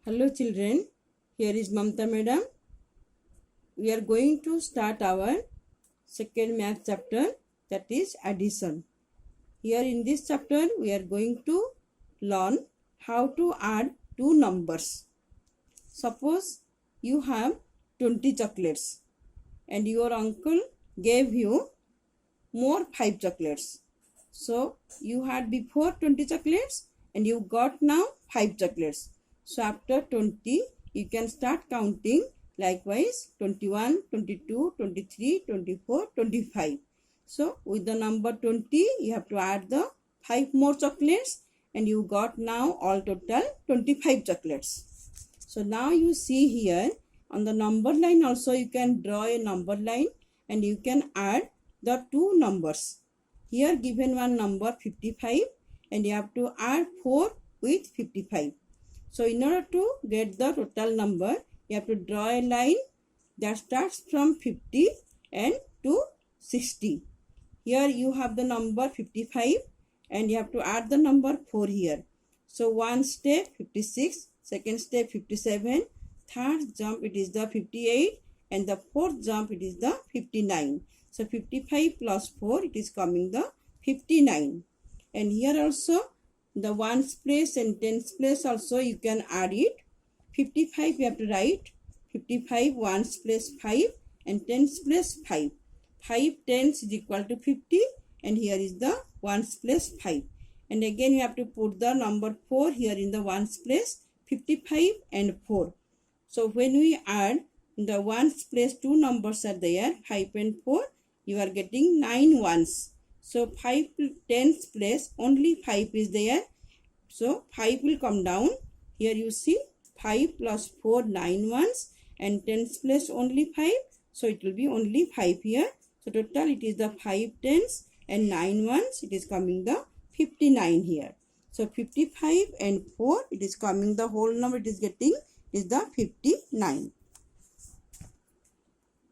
Hello children, here is Mamta madam. We are going to start our second math chapter, that is addition. Here in this chapter we are going to learn how to add two numbers. Suppose you have 20 chocolates and your uncle gave you more 5 chocolates. So you had before 20 chocolates and you got now 5 chocolates. So after 20 you can start counting likewise 21, 22, 23, 24, 25. So with the number 20 you have to add the 5 more chocolates and you got now all total 25 chocolates. So now you see here on the number line also you can draw a number line and you can add the two numbers. Here given one number 55 and you have to add 4 with 55. So in order to get the total number, you have to draw a line that starts from 50 and to 60. Here you have the number 55 and you have to add the number 4 here. So one step 56, second step 57, third jump it is the 58 and the fourth jump it is the 59. So 55 plus 4 it is coming the 59. And here also the ones place and tens place also you can add it. 55 you have to write 55 ones place 5 and tens place 5. 5 tens is equal to 50 and here is the ones place 5. And again you have to put the number 4 here in the ones place 55 and 4. So when we add the ones place two numbers are there 5 and 4 you are getting 9 ones. So 5 tens place only 5 is there. So 5 will come down. Here you see 5 plus 4 9 ones and tens place only 5. So it will be only 5 here. So total it is the 5 tens and 9 ones. It is coming the 59 here. So 55 and 4 it is coming the whole number it is getting is the 59.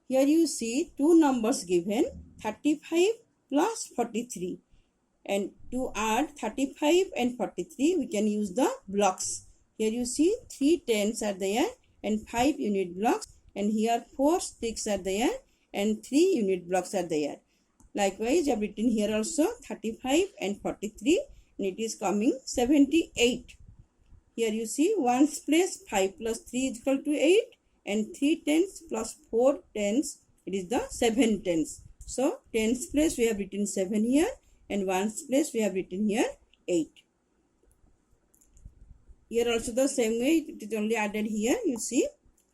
Here you see two numbers given 35 plus 43 and to add 35 and 43 we can use the blocks. Here you see 3 tens are there and 5 unit blocks and here 4 sticks are there and 3 unit blocks are there. Likewise I have written here also 35 and 43 and it is coming 78. Here you see ones place 5 plus 3 is equal to 8 and 3 tens plus 4 tens it is the 7 tens. So tens place we have written 7 here and ones place we have written here 8. Here also the same way it is only added here you see.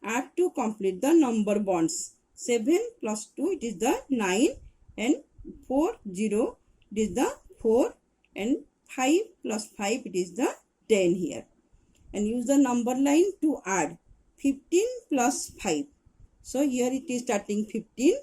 Add to complete the number bonds. 7 plus 2 it is the 9 and 4 0 it is the 4 and 5 plus 5 it is the 10 here. And use the number line to add 15 plus 5. So here it is starting 15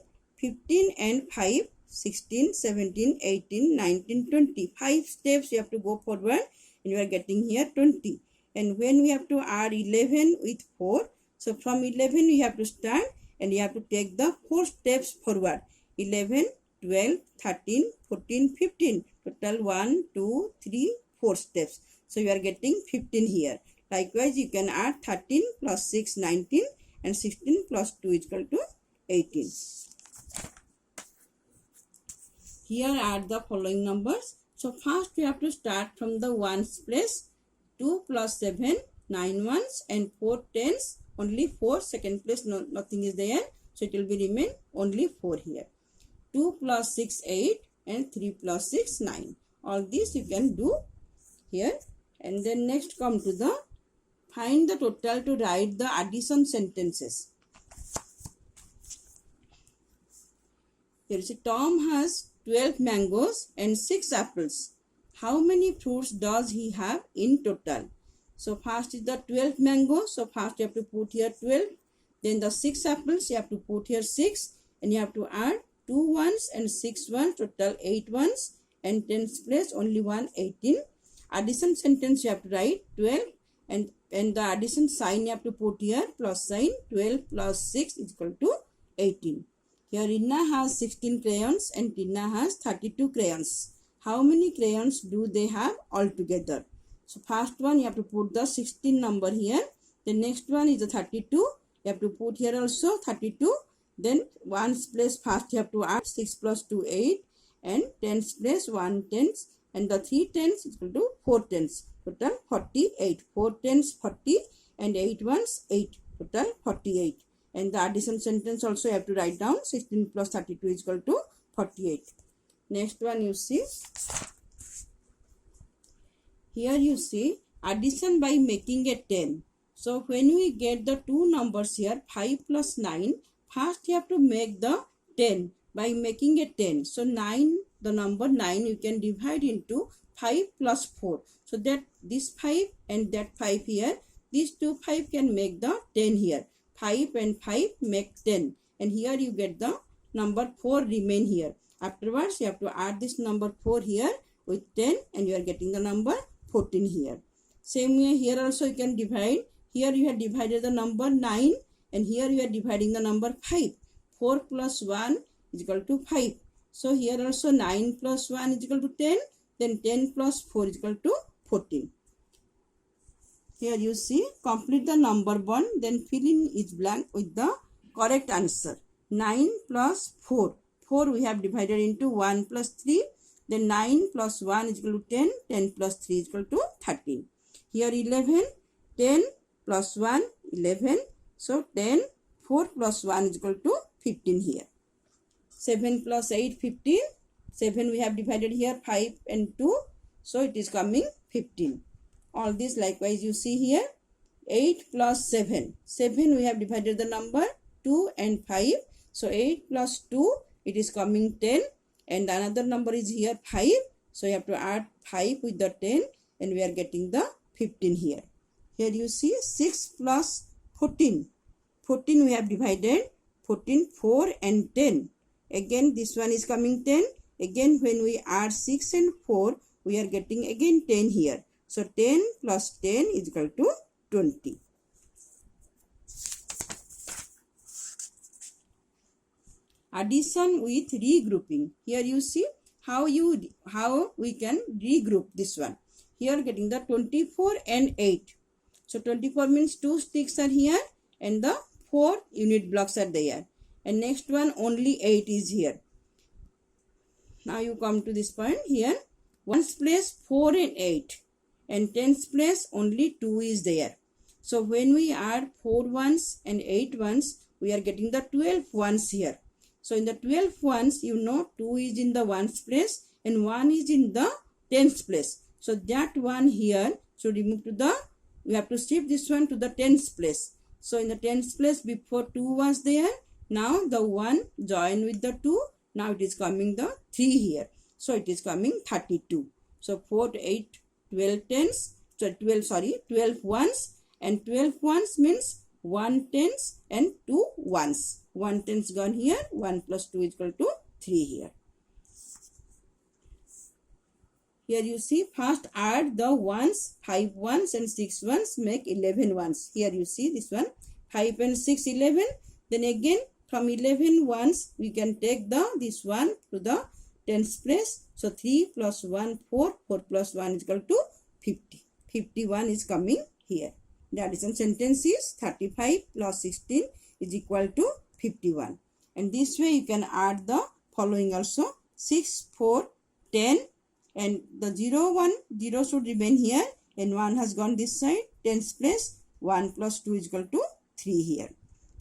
and 5, 16, 17, 18, 19, 20. 5 steps you have to go forward and you are getting here 20. And when we have to add 11 with 4, so from 11 we have to start and you have to take the 4 steps forward. 11, 12, 13, 14, 15. Total 1, 2, 3, 4 steps. So you are getting 15 here. Likewise you can add 13 plus 6, 19 and 16 plus 2 is equal to 18. Here add the following numbers. So first we have to start from the ones place. 2 plus 7, 9 ones and 4 tens, only 4, second place nothing is there. So it will be remain only 4 here. 2 plus 6, 8 and 3 plus 6, 9. All this you can do here. And then next come to the find the total to write the addition sentences. Here is Tom has 12 mangoes and 6 apples. How many fruits does he have in total? So first is the 12 mangoes. So first you have to put here 12. Then the 6 apples you have to put here 6. And you have to add 2 ones and 6 ones. Total 8 ones. And tens place only 1, 18. Addition sentence you have to write 12. And the addition sign you have to put here plus sign. 12 plus 6 is equal to 18. Here Inna has 16 crayons and Tina has 32 crayons. How many crayons do they have altogether? So first one you have to put the 16 number here The next one is the 32. You have to put here also 32. Then 1's place first you have to add 6 plus 2 8, and 10's place 1 tens, and the 3 tens is equal to 4 tens. Total 48. 4 tens 40 and 8 ones 8. Total 48. And the addition sentence also you have to write down 16 plus 32 is equal to 48. Next one you see. Here you see addition by making a 10. So when we get the two numbers here 5 plus 9, first you have to make the 10 by making a 10. So 9, the number 9 you can divide into 5 plus 4. So that this 5 and that 5 here, these two 5 can make the 10 here. 5 and 5 make 10, and here you get the number 4 remain here. Afterwards you have to add this number 4 here with 10, and you are getting the number 14 here. Same way here also you can divide. Here you have divided the number 9, and here you are dividing the number 5. 4 plus 1 is equal to 5. So here also 9 plus 1 is equal to 10. Then 10 plus 4 is equal to 14. Here you see, complete the number bond, then fill in each blank with the correct answer. 9 plus 4. 4 we have divided into 1 plus 3. Then 9 plus 1 is equal to 10. 10 plus 3 is equal to 13. Here 11. 10 plus 1, 11. So 10. 4 plus 1 is equal to 15 here. 7 plus 8, 15. 7 we have divided here 5 and 2. So it is coming 15. All this likewise you see here. 8 plus 7. 7 we have divided the number 2 and 5. So 8 plus 2 it is coming 10. And another number is here 5. So you have to add 5 with the 10, and we are getting the 15 here. Here you see 6 plus 14. 14 we have divided 14, 4 and 10. Again this one is coming 10. Again when we add 6 and 4 we are getting again 10 here. So 10 plus 10 is equal to 20. Addition with regrouping. Here you see how we can regroup this one. Here getting the 24 and 8. So 24 means 2 sticks are here and the 4 unit blocks are there. And next one only 8 is here. Now you come to this point here. 1's place 4 and 8. And 10's place only 2 is there. So when we add 4 ones and 8 ones, we are getting the 12 ones here. So in the 12 ones, you know 2 is in the 1's place and 1 is in the 10's place. So that one here should remove to the, we have to shift this one to the 10's place. So in the 10's place before 2 was there, now the 1 join with the 2, now it is coming the 3 here. So it is coming 32. So 4, 8, 12 tens, so 12 ones, and 12 ones means 1 tens and 2 ones. 1 tens gone here, 1 plus 2 is equal to 3 here. Here you see first add the ones, 5 ones and 6 ones make 11 ones. Here you see this one, 5 and 6, 11. Then again from 11 ones we can take this one to the 10's place. So 3 plus 1, 4. 4 plus 1 is equal to 50. 51 is coming here. The addition sentence is 35 plus 16 is equal to 51. And this way you can add the following also. 6, 4, 10. And the 0, 1, 0 should remain here. And 1 has gone this side. 10's place 1 plus 2 is equal to 3 here.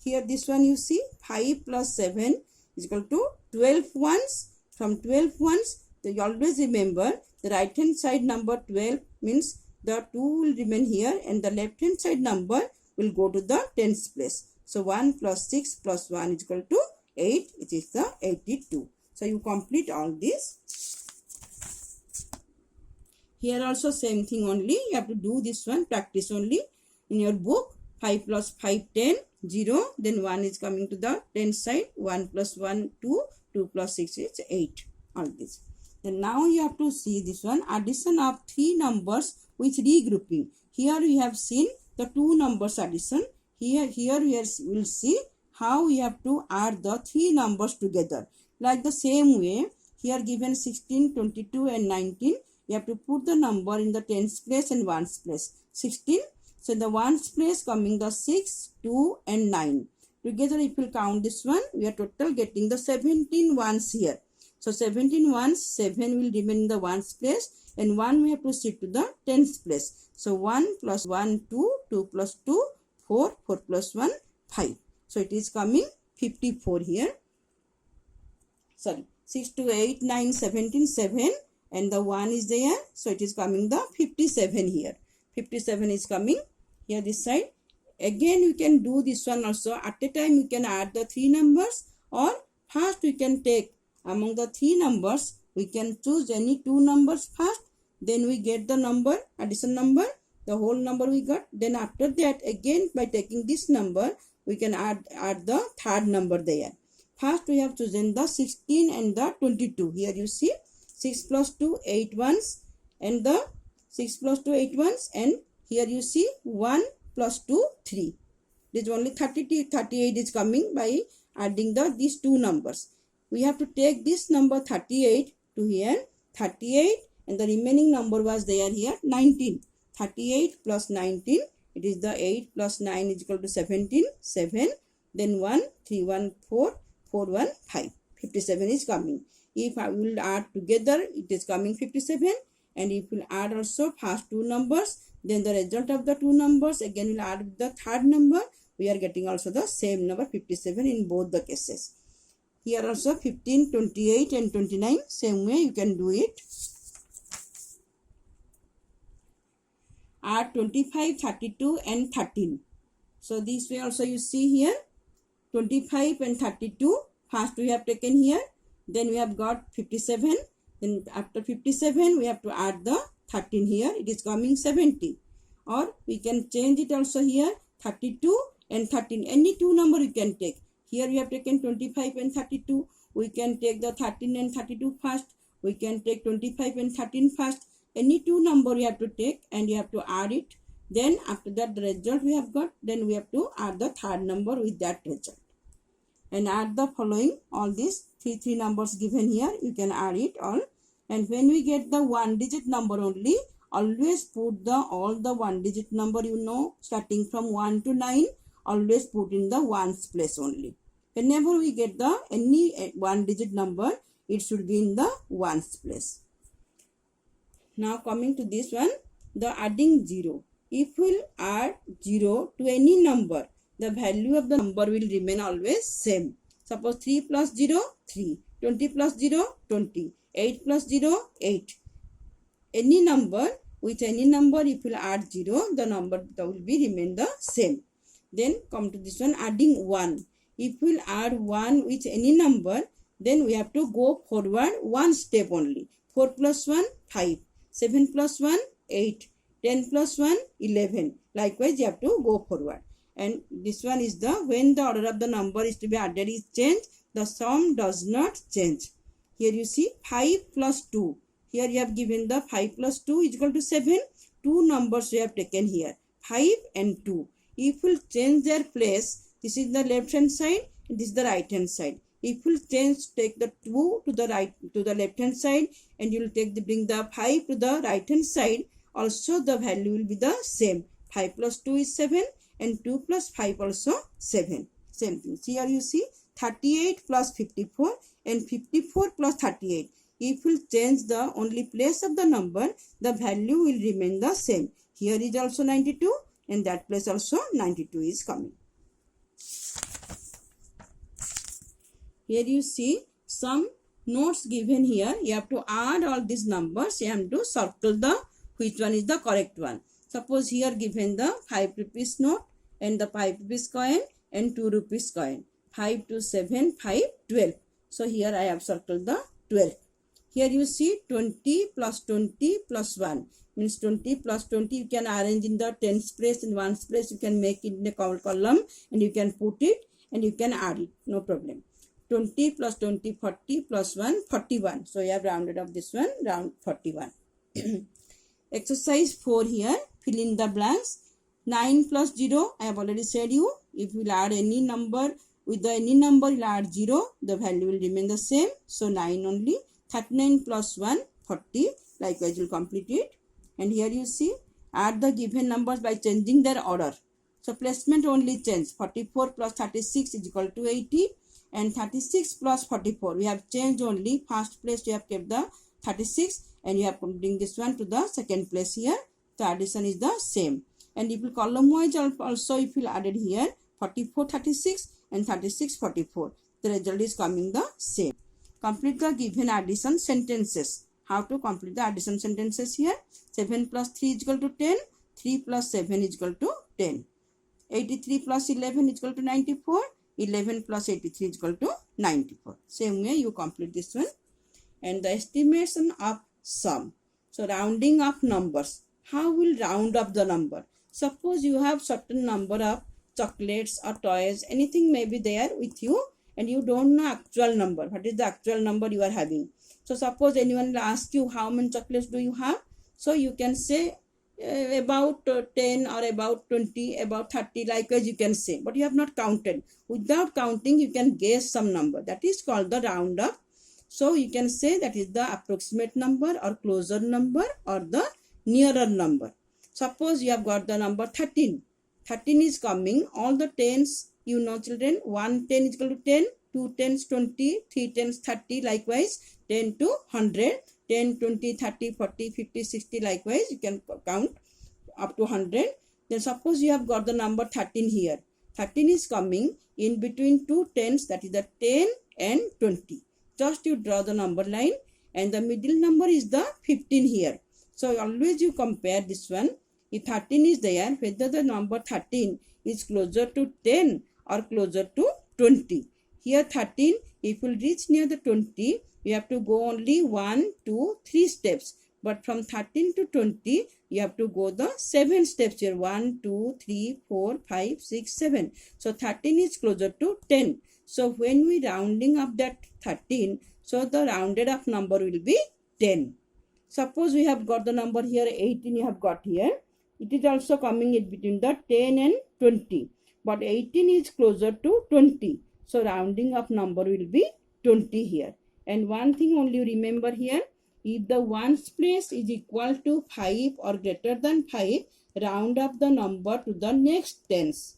Here this one you see 5 plus 7 is equal to 12 ones. From 12 ones, so you always remember the right hand side number 12 means the 2 will remain here and the left hand side number will go to the 10's place. So 1 plus 6 plus 1 is equal to 8. It is the 82. So you complete all this. Here also same thing only. You have to do this one, practice only. In your book, 5 plus 5, 10, 0. Then 1 is coming to the 10 side. 1 plus 1, 2. 2 plus 6 is 8. All this. Then now you have to see this one. Addition of 3 numbers with regrouping. Here we have seen the 2 numbers addition. Here we will see how we have to add the 3 numbers together. Like the same way, here given 16, 22 and 19. You have to put the number in the 10's place and 1's place. 16 So in the ones place coming the 6, 2 and 9. Together if you count this one, we are total getting the 17 ones here. So 17 ones, 7 will remain in the ones place and 1 we have to shift to the tens place. So 1 plus 1, 2, 2 plus 2, 4, 4 plus 1, 5. So it is coming 54 here. Sorry, 6 to 8, 9, 17, 7 and the 1 is there. So it is coming the 57 here. 57 is coming here this side. Again you can do this one also. At a time you can add the 3 numbers, or first we can take among the 3 numbers, we can choose any 2 numbers first, then we get the number, addition number, the whole number we got. Then after that again by taking this number, we can add the third number there. First we have chosen the 16 and the 22. Here you see 6 plus 2, 8 ones, and the 6 plus 2, 8 ones, and here you see 1 plus 2, 3. This is only 38 is coming by adding these 2 numbers. We have to take this number 38 to here, 38, and the remaining number was there here, 19. 38 plus 19, it is the 8 plus 9 is equal to 17, 7, then 1, 3, 1, 4, 4, 1, 5. 57 is coming. If I will add together, it is coming 57. And if we will add also first 2 numbers, then the result of the 2 numbers again will add with the third number. We are getting also the same number 57 in both the cases. Here also 15, 28 and 29, same way you can do it. Add 25, 32 and 13. So this way also you see here 25 and 32. First we have taken here. Then we have got 57. Then after 57 we have to add the 13 here. It is coming 70. Or we can change it also here 32 and 13. Any 2 number you can take. Here we have taken 25 and 32. We can take the 13 and 32 first. We can take 25 and 13 first. Any 2 number you have to take and you have to add it. Then after that the result we have got. Then we have to add the third number with that result. And add the following, all these 3 numbers given here, you can add it all. And when we get the 1 digit number only, always put all the 1 digit number, you know, starting from 1 to 9, always put in the ones place only. Whenever we get the any 1 digit number, it should be in the ones place. Now coming to this one, the adding 0. If we add 0 to any number, the value of the number will remain always same. Suppose 3 plus 0, 3. 20 plus 0, 20. 8 plus 0, 8. Any number, with any number if you add 0, the number that will be remain the same. Then come to this one, adding 1. If we add 1 with any number, then we have to go forward 1 step only. 4 plus 1, 5. 7 plus 1, 8. 10 plus 1, 11. Likewise, you have to go forward. And this one is when the order of the number is to be added is changed, the sum does not change. Here you see 5 plus 2. Here you have given the 5 plus 2 is equal to 7. 2 numbers we have taken here, 5 and 2. If we change their place, this is the left hand side, and this is the right hand side. If we take the 2 to the right, to the left hand side, and you will bring the 5 to the right hand side, also the value will be the same. 5 plus 2 is 7. And 2 plus 5 also 7. Same thing. Here you see 38 plus 54 and 54 plus 38. If we change the only place of the number, the value will remain the same. Here is also 92 and that place also 92 is coming. Here you see some notes given here. You have to add all these numbers. You have to circle which one is the correct one. Suppose here given the 5 rupees note and the 5 rupees coin and 2 rupees coin. 5 to 7, 5, 12. So here I have circled the 12. Here you see 20 plus 20 plus 1. Means 20 plus 20 you can arrange in the tens place, in ones place you can make it in a column and you can put it and you can add it. No problem. 20 plus 20, 40 plus 1, 41. So you have rounded up this one, round 41. Exercise 4 here. Fill in the blanks. 9 plus 0, I have already said you. If you will add any number, with any number you will add 0, the value will remain the same. So 9 only. 39 plus 1, 40. Likewise you will complete it. And here you see, add the given numbers by changing their order. So placement only change. 44 plus 36 is equal to 80, and 36 plus 44 we have changed only. First place you have kept the 36 and you have bring this one to the second place here. The addition is the same. And if you column wise also if you added here 44 36 and 36 44, the result is coming the same. Complete the given addition sentences. How to complete the addition sentences here? 7 plus 3 is equal to 10. 3 plus 7 is equal to 10. 83 plus 11 is equal to 94. 11 plus 83 is equal to 94. Same way you complete this one. And the estimation of sum. So rounding of numbers. How will round up the number? Suppose you have certain number of chocolates or toys, anything may be there with you, and you don't know actual number. What is the actual number you are having? So suppose anyone will ask you how many chocolates do you have? So you can say about 10 or about 20, about 30, likewise you can say, but you have not counted. Without counting you can guess some number. That is called the round up. So you can say that is the approximate number or closer number or the nearer number. Suppose you have got the number 13. 13 is coming, all the tens, you know children, 1 10 is equal to 10, 2 tens 20, 3 tens 30, likewise 10 to 100, 10, 20, 30, 40, 50, 60, likewise you can count up to 100. Then suppose you have got the number 13 here. 13 is coming in between two tens, that is the 10 and 20. Just you draw the number line and the middle number is the 15 here. So always you compare this one. If 13 is there, whether the number 13 is closer to 10 or closer to 20. Here 13, if you reach near the 20, you have to go only 1, 2, 3 steps. But from 13 to 20, you have to go the 7 steps here. 1, 2, 3, 4, 5, 6, 7. So 13 is closer to 10. So when we rounding up that 13, so the rounded up number will be 10. Suppose we have got the number here 18 you have got here. It is also coming in between the 10 and 20. But 18 is closer to 20. So rounding up number will be 20 here. And one thing only remember here, if the ones place is equal to 5 or greater than 5, round up the number to the next tens.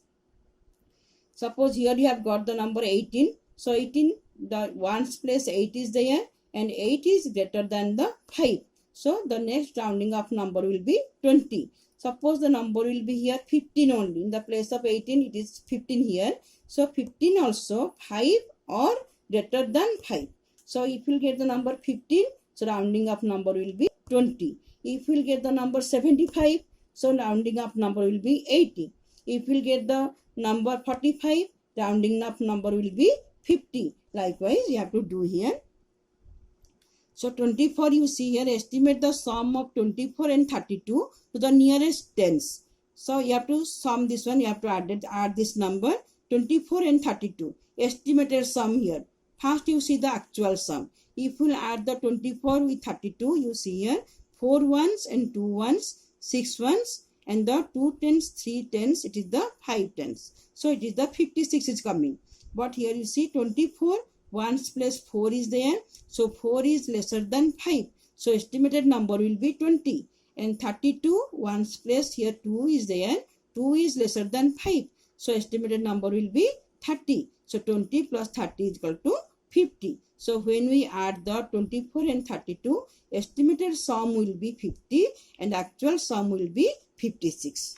Suppose here you have got the number 18. So 18, the ones place 8 is there and 8 is greater than the 5. So the next rounding up number will be 20. Suppose the number will be here 15 only. In the place of 18, it is 15 here. So 15 also 5 or greater than 5. So if you get the number 15, so rounding up number will be 20. If you get the number 75, so rounding up number will be 80. If you get the number 45, rounding up number will be 50. Likewise, you have to do here. So 24 you see here, estimate the sum of 24 and 32 to the nearest tens. So you have to sum this one, you have to add this number 24 and 32. Estimated sum here. First you see the actual sum. If you add the 24 with 32, you see here 4 ones and 2 ones, 6 ones and the 2 tens, 3 tens, it is the 5 tens. So it is the 56 is coming. But here you see 24, 1's place 4 is there. So 4 is lesser than 5. So estimated number will be 20. And 32, 1's place here 2 is there. 2 is lesser than 5. So estimated number will be 30. So 20 plus 30 is equal to 50. So when we add the 24 and 32, estimated sum will be 50 and actual sum will be 56.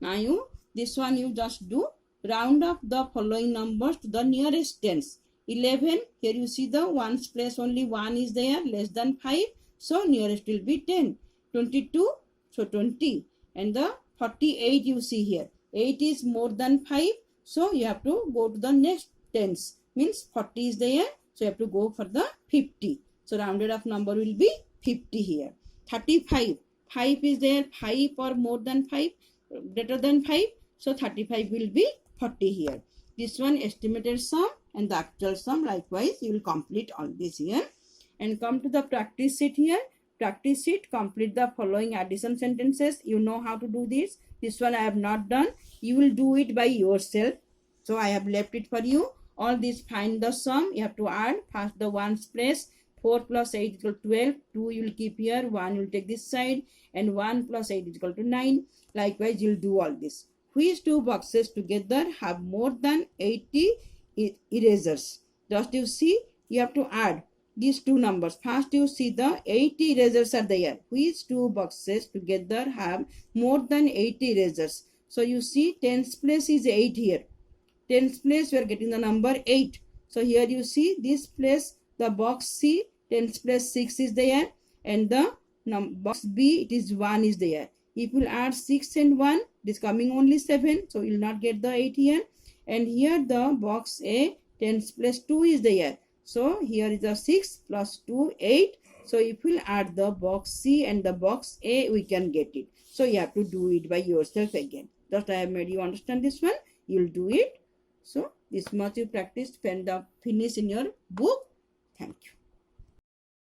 Now this one you just do. Round up the following numbers to the nearest tens. 11, here you see the ones place only 1 is there, less than 5. So nearest will be 10. 22, so 20. And the 48 you see here. 8 is more than 5. So you have to go to the next tens. Means 40 is there. So you have to go for the 50. So rounded up number will be 50 here. 35. 5 is there. 5 or more than 5. Greater than 5. So 35 will be 40 here. This one estimated sum and the actual sum. Likewise, you will complete all this here. And come to the practice sheet here. Practice sheet, complete the following addition sentences. You know how to do this. This one I have not done. You will do it by yourself. So I have left it for you. All this, find the sum. You have to add first the ones place 4 plus 8 is equal to 12. 2 you will keep here. 1 you will take this side. And 1 plus 8 is equal to 9. Likewise, you will do all this. Which two boxes together have more than 80 erasers? Just you see, you have to add these two numbers. First you see the 80 erasers are there. Which two boxes together have more than 80 erasers? So you see tens place is 8 here. Tens place we are getting the number 8. So here you see this place, the box C, tens place 6 is there, and the box B, it is 1 is there. If you add 6 and 1, it is coming only 7. So you will not get the 8 here. And here the box A, tens place 2 is there. So here is the 6 plus 2, 8. So if we add the box C and the box A, we can get it. So you have to do it by yourself again. Just I have made you understand this one. You will do it. So this much you practiced, finish in your book. Thank you.